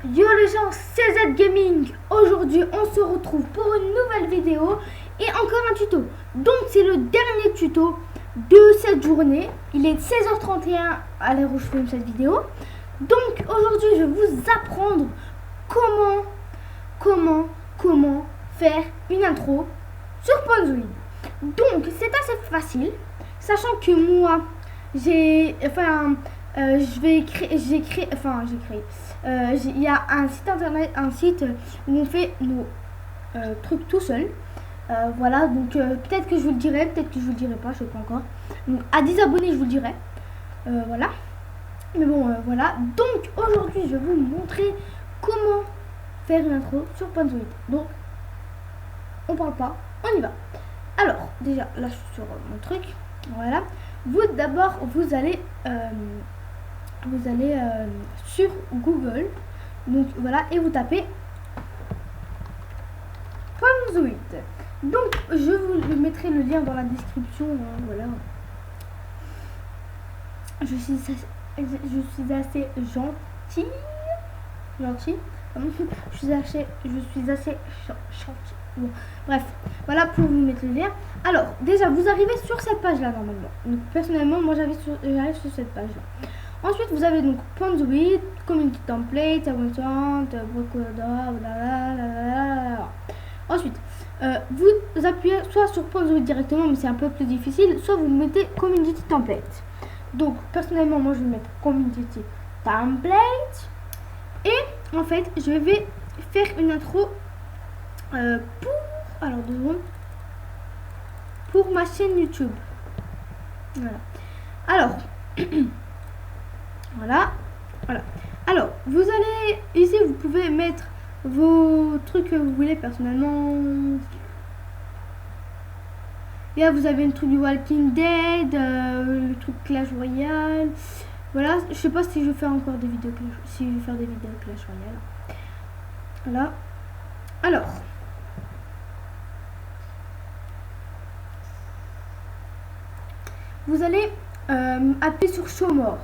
Yo les gens, c'est Z Gaming. Aujourd'hui, on se retrouve pour une nouvelle vidéo et encore un tuto. Donc, c'est le dernier tuto de cette journée. Il est 16h31 à l'heure où je filme cette vidéo. Donc, aujourd'hui, je vais vous apprendre comment faire une intro sur Panzoid. Donc, c'est assez facile, sachant que moi, il y a un site internet, un site où on fait nos trucs tout seul. Voilà, donc peut-être que je vous le dirai, peut-être que je vous le dirai pas, je sais pas encore. Donc à 10 abonnés, je vous le dirai. Voilà. Mais bon, voilà. Donc aujourd'hui, je vais vous montrer comment faire une intro sur Panzoid. Donc, on parle pas, on y va. Alors, déjà, là, je suis sur mon truc. Voilà. Vous allez sur Google, donc voilà, et vous tapez Panzoid. Donc je vous mettrai le lien dans la description, hein, voilà. Je suis assez gentil. Je suis assez gentil. Bon, bref, voilà pour vous mettre le lien. Alors, déjà, vous arrivez sur cette page-là normalement. Donc, personnellement, moi j'arrive sur cette page-là. Ensuite, vous avez donc Panzoid, Community Template, Abonnement, blablabla. Ensuite, vous appuyez soit sur Panzoid directement, mais c'est un peu plus difficile, soit vous mettez Community Template. Donc, personnellement, moi je vais mettre Community Template. Et en fait, je vais faire une intro pour ma chaîne YouTube. Voilà. Alors, voilà. Alors, vous allez ici, vous pouvez mettre vos trucs que vous voulez. Personnellement, et là vous avez le truc du Walking Dead, le truc Clash Royale. Voilà, je sais pas si je vais faire encore des vidéos Clash Royale. Voilà. Alors, vous allez appuyer sur Show More.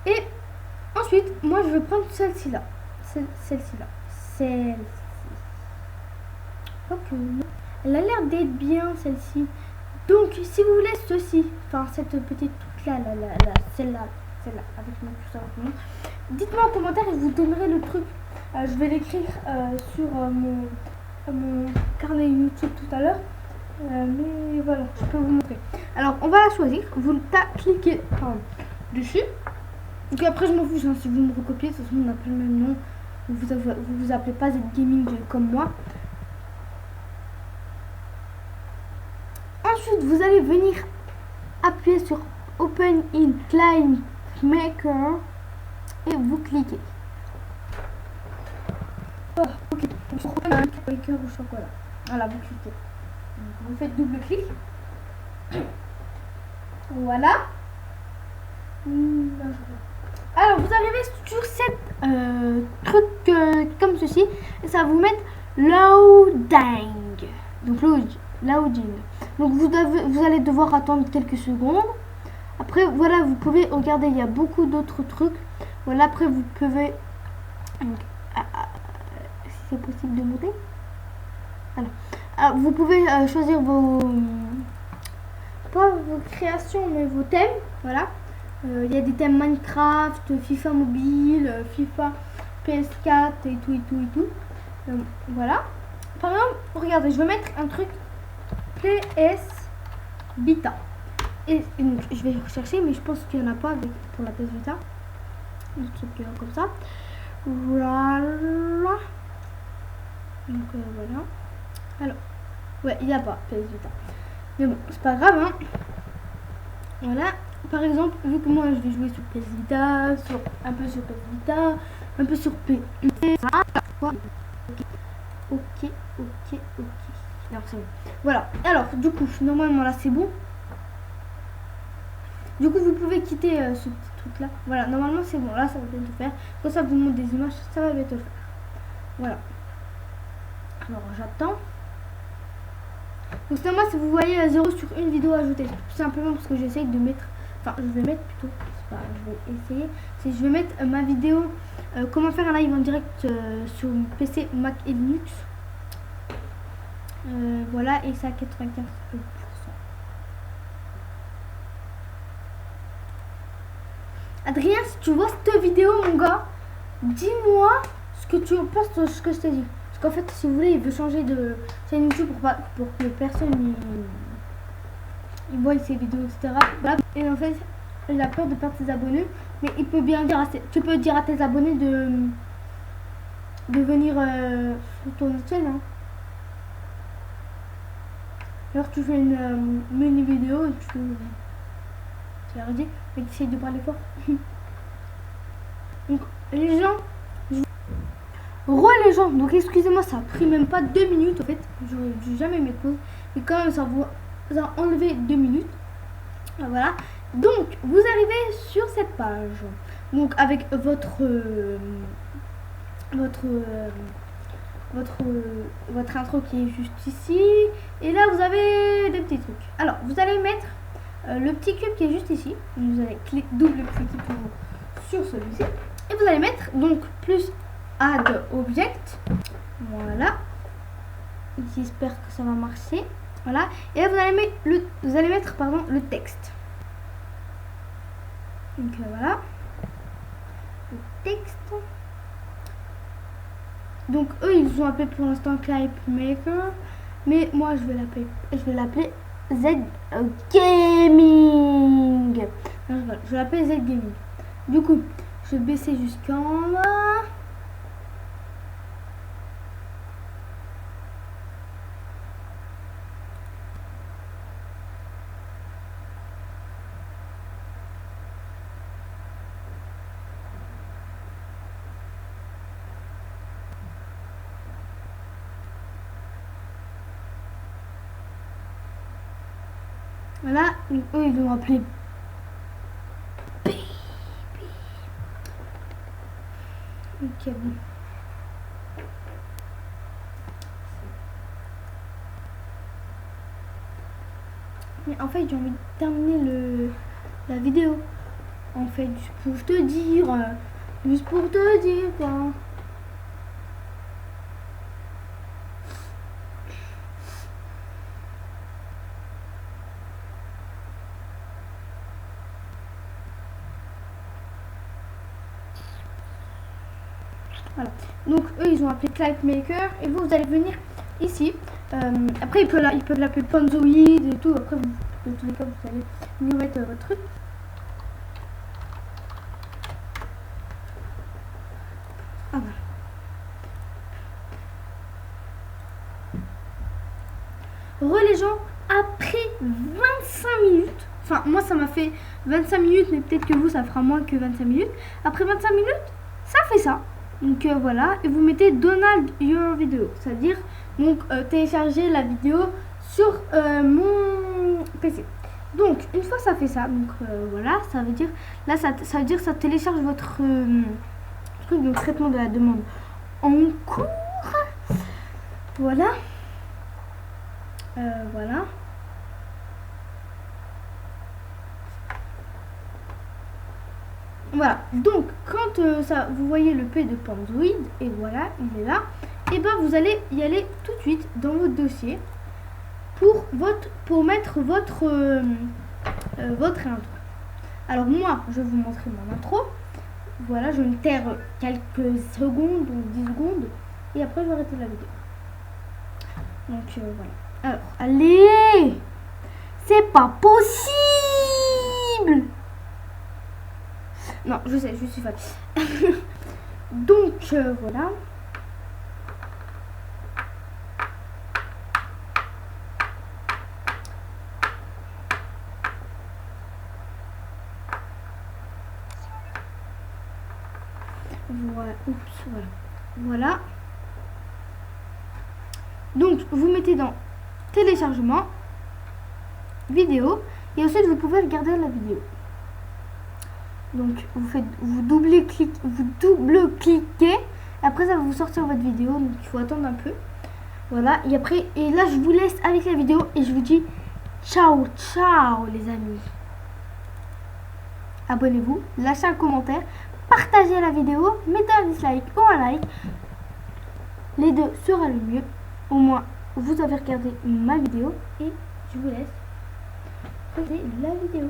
Et ensuite, moi je vais prendre celle-ci là. Celle-ci. Ok. Elle a l'air d'être bien celle-ci. Donc si vous voulez ceci, enfin cette petite truc là, celle-là, avec mon curseur, dites-moi en commentaire et je vous donnerai le truc. Je vais l'écrire sur mon carnet YouTube tout à l'heure. Mais voilà, je peux vous montrer. Alors on va la choisir. Vous cliquez dessus. Donc après je m'en fous, hein, si vous me recopiez, de toute façon on n'a pas le même nom. Vous appelez pas Z Gaming comme moi. Ensuite, vous allez venir appuyer sur Open in Client Maker et vous cliquez. Ok, sur Open in Client Maker ou chocolat. Voilà, vous cliquez. Donc, vous faites double clic. Voilà. Alors, vous arrivez sur cette truc comme ceci et ça va vous mettre loading. Donc, loading. Donc vous allez devoir attendre quelques secondes. Après voilà, vous pouvez regarder, il y a beaucoup d'autres trucs. Voilà, après vous pouvez si c'est possible de monter. Voilà. Alors, vous pouvez choisir pas vos créations mais vos thèmes. Voilà. Il y a des thèmes Minecraft, FIFA mobile, FIFA PS4 et tout. Voilà. Par exemple, regardez, je vais mettre un truc PS Vita. Et donc, je vais rechercher, mais je pense qu'il n'y en a pas pour la PS Vita. Un truc comme ça. Voilà. Donc voilà. Alors, ouais, il n'y a pas PS Vita. Mais bon, c'est pas grave, hein. Voilà. Par exemple, vu que moi je vais jouer sur PS Vita, un peu sur PS Vita, un peu sur PC. Ok. Alors c'est bon. Voilà. Alors du coup, normalement là c'est bon. Du coup, vous pouvez quitter ce petit truc là. Voilà, normalement c'est bon. Là ça va bientôt faire. Quand ça vous montre des images, ça va bientôt faire. Voilà. Alors j'attends. Donc c'est moi si vous voyez 0 sur une vidéo ajoutée. Tout simplement parce que j'essaye de mettre, enfin je vais mettre plutôt, c'est pas, je vais essayer, c'est je vais mettre ma vidéo comment faire un live en direct sur PC, Mac et Linux. Voilà, et ça à 95%. Adrien, si tu vois cette vidéo, mon gars, dis-moi ce que tu penses de ce que je t'ai dit. Parce qu'en fait, si vous voulez, il veut changer de chaîne YouTube pour que personne il voit ses vidéos, etc. Voilà. Et en fait, il a peur de perdre ses abonnés. Mais il peut bien dire tu peux dire à tes abonnés de venir sur ton chaîne. Hein. Alors tu fais une mini vidéo et tu leur dis, mais tu essayes de parler fort. Donc les gens, les gens, donc excusez-moi, ça a pris même pas 2 minutes en fait, j'aurais dû jamais mes pauses, mais quand même ça vous a enlevé 2 minutes. Voilà, donc vous arrivez sur cette page, donc avec votre intro qui est juste ici, et là vous avez des petits trucs. Alors vous allez mettre le petit cube qui est juste ici, vous allez double-cliquer sur celui-ci, et vous allez mettre donc plus add object, voilà, j'espère que ça va marcher, voilà, et là vous allez mettre le texte, donc voilà, le texte. Donc eux ils ont appelé pour l'instant Clip Maker, mais moi je vais l'appeler Z Gaming. Non, je vais l'appeler Z Gaming. Du coup, je vais baisser jusqu'en bas. Voilà, donc eux ils l'ont appelé Baby. Ok, bon. Mais en fait j'ai envie de terminer la vidéo. En fait, juste pour te dire quoi. Voilà. Donc eux ils ont appelé Clip Maker et vous allez venir ici. Après ils peuvent l'appeler Panzoid et tout. Après vous, dans tous les cas vous allez venir mettre votre truc. Ah voilà. Les gens, après 25 minutes, enfin moi ça m'a fait 25 minutes, mais peut-être que vous ça fera moins que 25 minutes. Après 25 minutes, ça fait ça. Donc voilà, et vous mettez Download your video, c'est-à-dire donc télécharger la vidéo sur mon PC. Donc une fois ça fait ça, donc voilà, ça veut dire là ça veut dire ça télécharge votre truc de traitement de la demande en cours. Voilà. Voilà. Voilà, donc quand vous voyez le P de Panzoid, et voilà, il est là, et ben vous allez y aller tout de suite dans votre dossier pour mettre votre intro. Alors moi, je vais vous montrer mon intro. Voilà, je vais me taire quelques secondes, donc 10 secondes, et après je vais arrêter la vidéo. Donc voilà. Alors, allez, c'est pas possible. Non, je sais, je suis fatiguée. Donc, voilà. Voilà, oups, voilà. Voilà. Donc, vous mettez dans téléchargement, vidéo, et ensuite vous pouvez regarder la vidéo. Donc vous double-cliquez, après ça va vous sortir votre vidéo, donc il faut attendre un peu. Voilà, et après, et là je vous laisse avec la vidéo et je vous dis ciao, ciao les amis. Abonnez-vous, lâchez un commentaire, partagez la vidéo, mettez un dislike ou un like. Les deux sera le mieux. Au moins, vous avez regardé ma vidéo et je vous laisse regarder la vidéo.